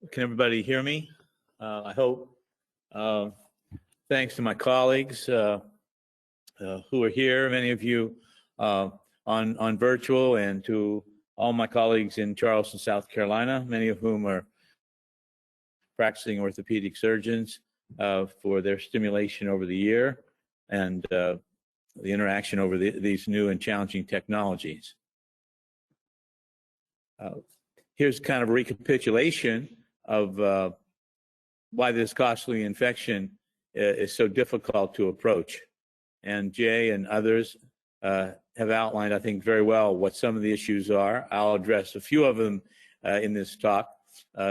Can everybody hear me? I hope. Thanks to my colleagues who are here, many of you on virtual, and to all my colleagues in Charleston, South Carolina, many of whom are practicing orthopedic surgeons for their stimulation over the year and the interaction over these new and challenging technologies. Here's kind of a recapitulation of why this costly infection is so difficult to approach. And Jay and others have outlined, I think, very well what some of the issues are. I'll address a few of them in this talk,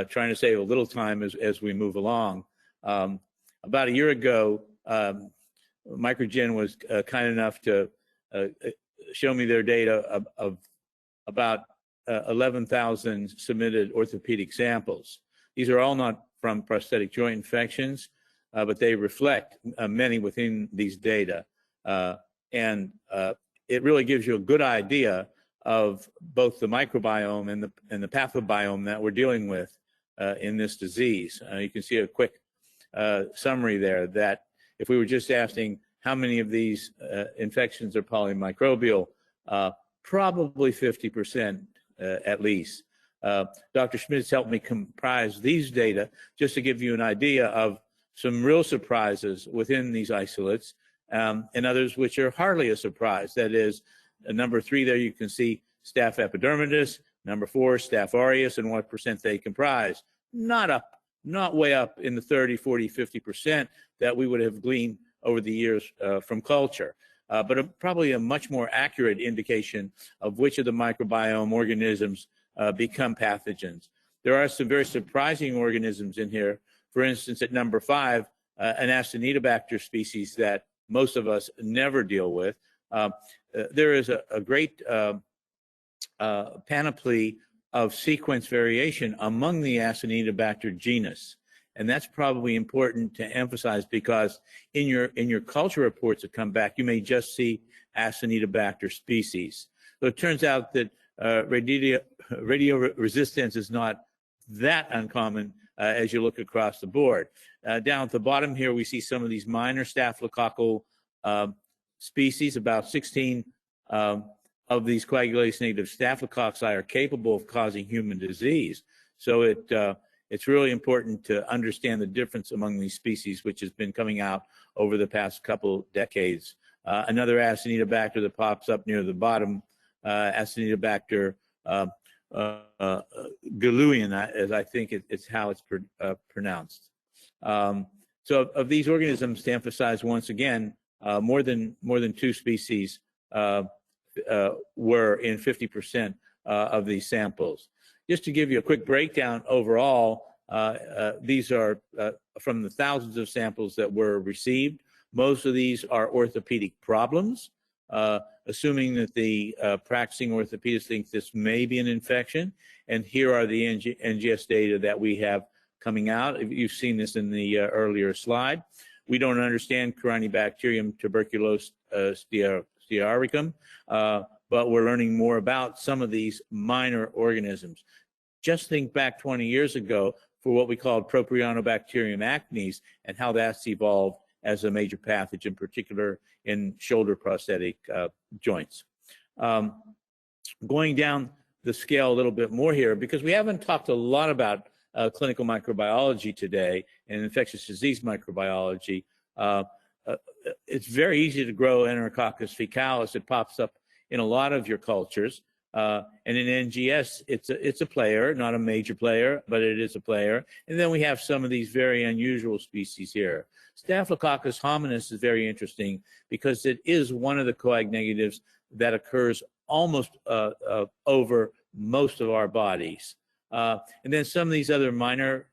trying to save a little time as we move along. About a year ago, Microgen was kind enough to show me their data of about 11,000 submitted orthopedic samples. These are all not from prosthetic joint infections, but they reflect many within these data. And it really gives you a good idea of both the microbiome and the pathobiome that we're dealing with in this disease. You can see a quick summary there that if we were just asking how many of these infections are polymicrobial, probably 50% at least. Dr. Schmidt's helped me comprise these data just to give you an idea of some real surprises within these isolates, and others which are hardly a surprise. That is, number 3 there you can see Staph epidermidis, number 4 Staph aureus, and what percent they comprise. Not way up in the 30, 40, 50% that we would have gleaned over the years from culture. But probably a much more accurate indication of which of the microbiome organisms become pathogens. There are some very surprising organisms in here. For instance, at number 5, an Acinetobacter species that most of us never deal with. There is a great panoply of sequence variation among the Acinetobacter genus. And that's probably important to emphasize, because in your culture reports that come back, you may just see Acinetobacter species. So it turns out that radio resistance is not that uncommon as you look across the board. Down at the bottom here, we see some of these minor staphylococcal species. About 16 of these coagulase-negative staphylococci are capable of causing human disease. So it's really important to understand the difference among these species, which has been coming out over the past couple decades. Another Acinetobacter that pops up near the bottom, Acinetobacter galuian, as I think it's how it's pronounced. So of these organisms, to emphasize once again, more than 2 species were in 50% of these samples. Just to give you a quick breakdown overall, these are from the thousands of samples that were received. Most of these are orthopedic problems, assuming that the practicing orthopedist thinks this may be an infection. And here are the NGS data that we have coming out. You've seen this in the earlier slide. We don't understand Corynebacterium tuberculosis stearicum, but we're learning more about some of these minor organisms. Just think back 20 years ago for what we called Propionibacterium acnes and how that's evolved as a major pathogen, in particular in shoulder prosthetic joints. Going down the scale a little bit more here, because we haven't talked a lot about clinical microbiology today and infectious disease microbiology. It's very easy to grow Enterococcus faecalis. It pops up in a lot of your cultures. And in NGS, it's a player, not a major player, but it is a player. And then we have some of these very unusual species here. Staphylococcus hominis is very interesting because it is one of the coag negatives that occurs almost over most of our bodies. And then some of these other minor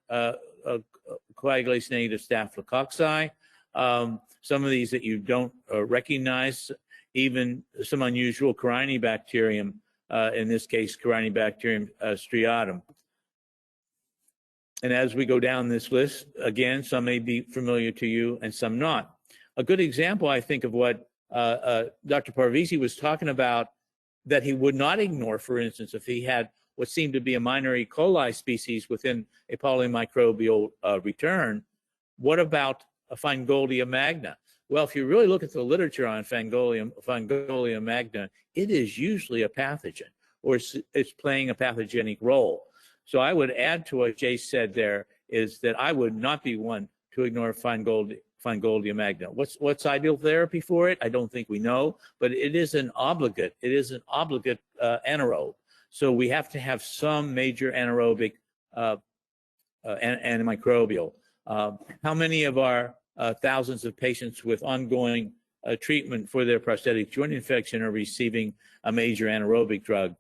coagulase negative staphylococci, some of these that you don't recognize, even some unusual Corynebacterium, in this case, Corynebacterium striatum. And as we go down this list, again, some may be familiar to you and some not. A good example, I think, of what Dr. Parvizi was talking about that he would not ignore, for instance, if he had what seemed to be a minor E. coli species within a polymicrobial return. What about a Fangolia magna? Well, if you really look at the literature on Fangolia magna, it is usually a pathogen, or it's playing a pathogenic role. So I would add to what Jay said there is that I would not be one to ignore Fangolia magna. What's ideal therapy for it? I don't think we know, but it is an obligate. It is an obligate anaerobe. So we have to have some major anaerobic antimicrobial. How many of our thousands of patients with ongoing treatment for their prosthetic joint infection are receiving a major anaerobic drug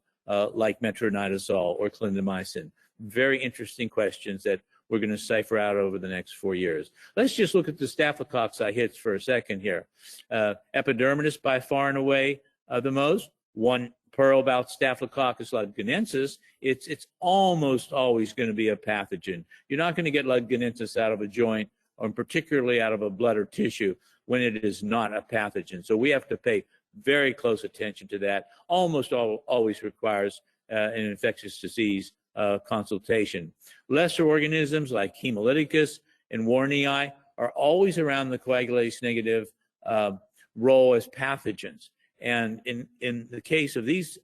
like metronidazole or clindamycin? Very interesting questions that we're going to cipher out over the next 4 years. Let's just look at the Staphylococci hits for a second here. Epidermidis by far and away the most. One pearl about Staphylococcus lugdunensis, it's almost always going to be a pathogen. You're not going to get lugdunensis out of a joint, or particularly out of a blood or tissue, when it is not a pathogen. So we have to pay very close attention to that. Almost always requires an infectious disease consultation. Lesser organisms like Hemolyticus and Warnii are always around the coagulase negative role as pathogens. And in the case of these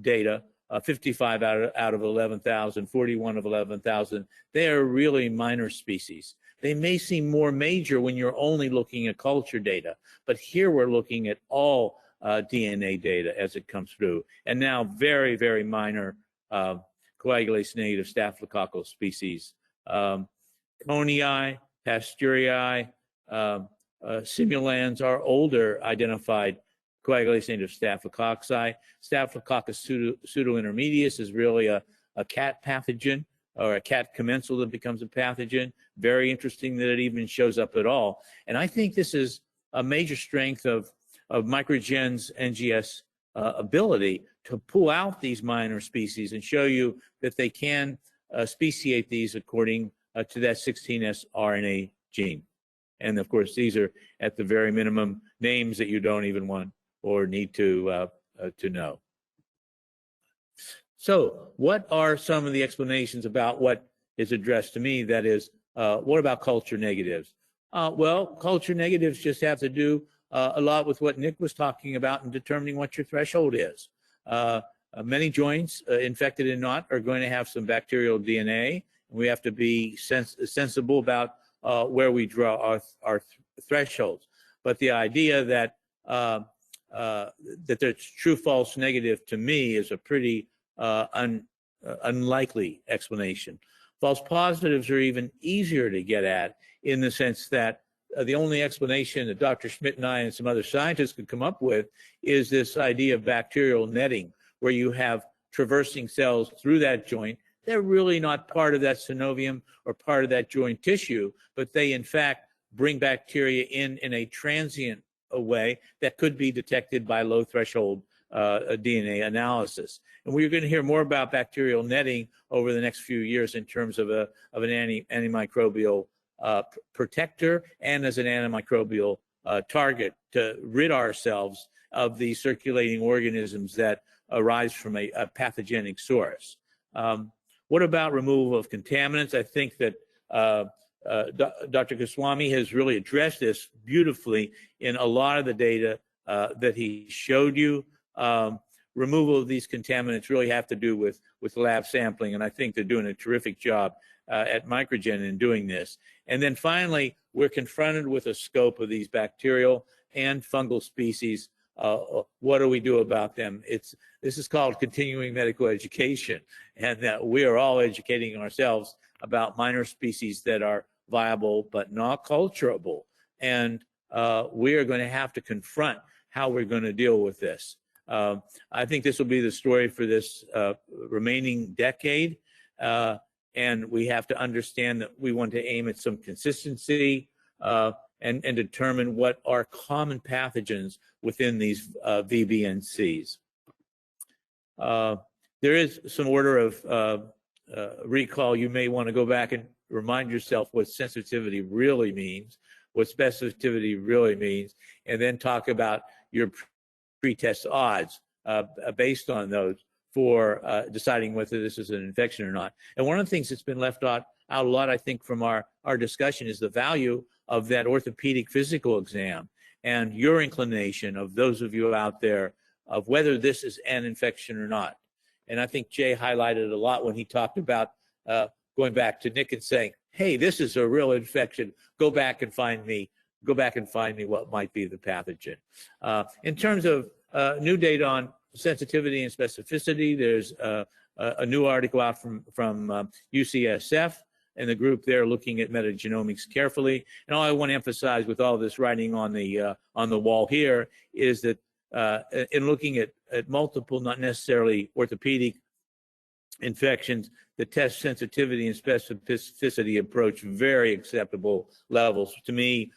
data, 55 out of 11,000, 41 of 11,000, they are really minor species. They may seem more major when you're only looking at culture data, but here we're looking at all DNA data as it comes through. And now very, very minor coagulase negative staphylococcal species. Conii, Pasteurii, simulans are older identified coagulase native staphylococci. Staphylococcus pseudointermedius is really a cat pathogen, or a cat commensal that becomes a pathogen. Very interesting that it even shows up at all. And I think this is a major strength of Microgen's NGS ability to pull out these minor species and show you that they can speciate these according to that 16S RNA gene. And of course, these are at the very minimum names that you don't even want or need to know. So what are some of the explanations about what is addressed to me? That is, what about culture negatives? Well, culture negatives just have to do a lot with what Nick was talking about in determining what your threshold is. Many joints, infected and not, are going to have some bacterial DNA. We have to be sensible about where we draw our thresholds. But the idea that that there's true false negative, to me, is a pretty unlikely explanation. False positives are even easier to get at, in the sense that the only explanation that Dr. Schmidt and I and some other scientists could come up with is this idea of bacterial netting, where you have traversing cells through that joint. They're really not part of that synovium or part of that joint tissue, but they in fact bring bacteria in a transient way that could be detected by low threshold DNA analysis. And we're going to hear more about bacterial netting over the next few years in terms of an antimicrobial protector and as an antimicrobial target to rid ourselves of the circulating organisms that arise from a pathogenic source. What about removal of contaminants? I think that Dr. Goswami has really addressed this beautifully in a lot of the data that he showed you. Removal of these contaminants really have to do with lab sampling, and I think they're doing a terrific job at Microgen in doing this. And then finally, we're confronted with a scope of these bacterial and fungal species. What do we do about them? This is called continuing medical education, and that we are all educating ourselves about minor species that are viable but not culturable. And we are going to have to confront how we're going to deal with this. I think this will be the story for this remaining decade. And we have to understand that we want to aim at some consistency and determine what are common pathogens within these VBNCs. There is some order of recall. You may want to go back and remind yourself what sensitivity really means, what specificity really means, and then talk about your pretest odds based on those for deciding whether this is an infection or not. And one of the things that's been left out a lot, I think, from our discussion is the value of that orthopedic physical exam and your inclination of those of you out there of whether this is an infection or not. And I think Jay highlighted a lot when he talked about going back to Nick and saying, hey, this is a real infection. Go back and find me what might be the pathogen. In terms of new data on sensitivity and specificity, there's a new article out from UCSF and the group there looking at metagenomics carefully. And all I want to emphasize with all this writing on the wall here is that in looking at multiple, not necessarily orthopedic infections, the test sensitivity and specificity approach very acceptable levels. To me,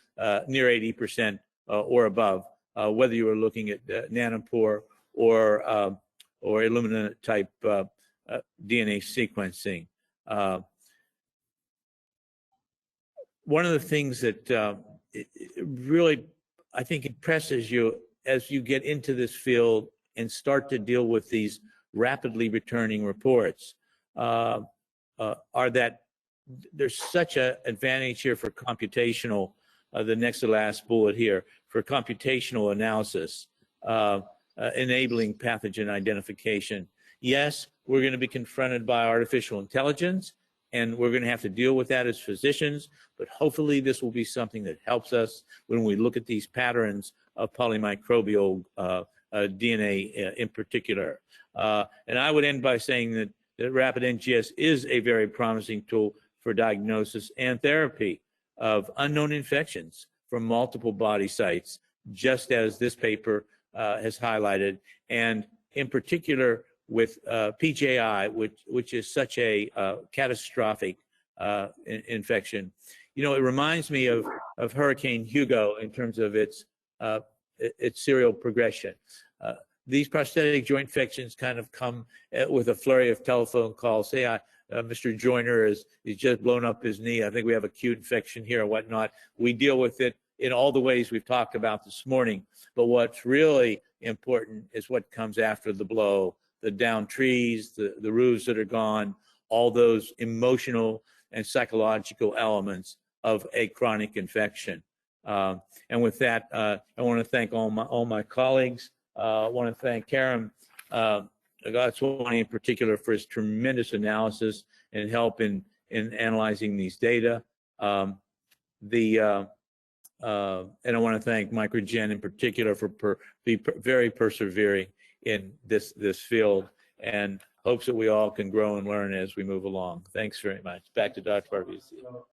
near 80% or above, whether you were looking at nanopore or Illumina type DNA sequencing. One of the things that it really, I think, impresses you as you get into this field and start to deal with these rapidly returning reports are that there's such an advantage here for computational, the next to last bullet here, for computational analysis, enabling pathogen identification. Yes, we're going to be confronted by artificial intelligence, and we're going to have to deal with that as physicians, but hopefully this will be something that helps us when we look at these patterns of polymicrobial DNA in particular. And I would end by saying that rapid NGS is a very promising tool for diagnosis and therapy of unknown infections from multiple body sites, just as this paper has highlighted, and in particular with PJI, which is such a catastrophic infection. You know, it reminds me of Hurricane Hugo in terms of its serial progression. These prosthetic joint infections kind of come with a flurry of telephone calls. Say, Mr. Joyner he's just blown up his knee. I think we have acute infection here or whatnot. We deal with it in all the ways we've talked about this morning. But what's really important is what comes after the blow, the downed trees, the roofs that are gone, all those emotional and psychological elements of a chronic infection. And with that, I want to thank all my colleagues. I want to thank Karen Gatswani in particular for his tremendous analysis and help in analyzing these data. And I want to thank Microgen in particular for being very persevering in this field, and hopes that we all can grow and learn as we move along. Thanks very much. Back to Dr. Parvizi.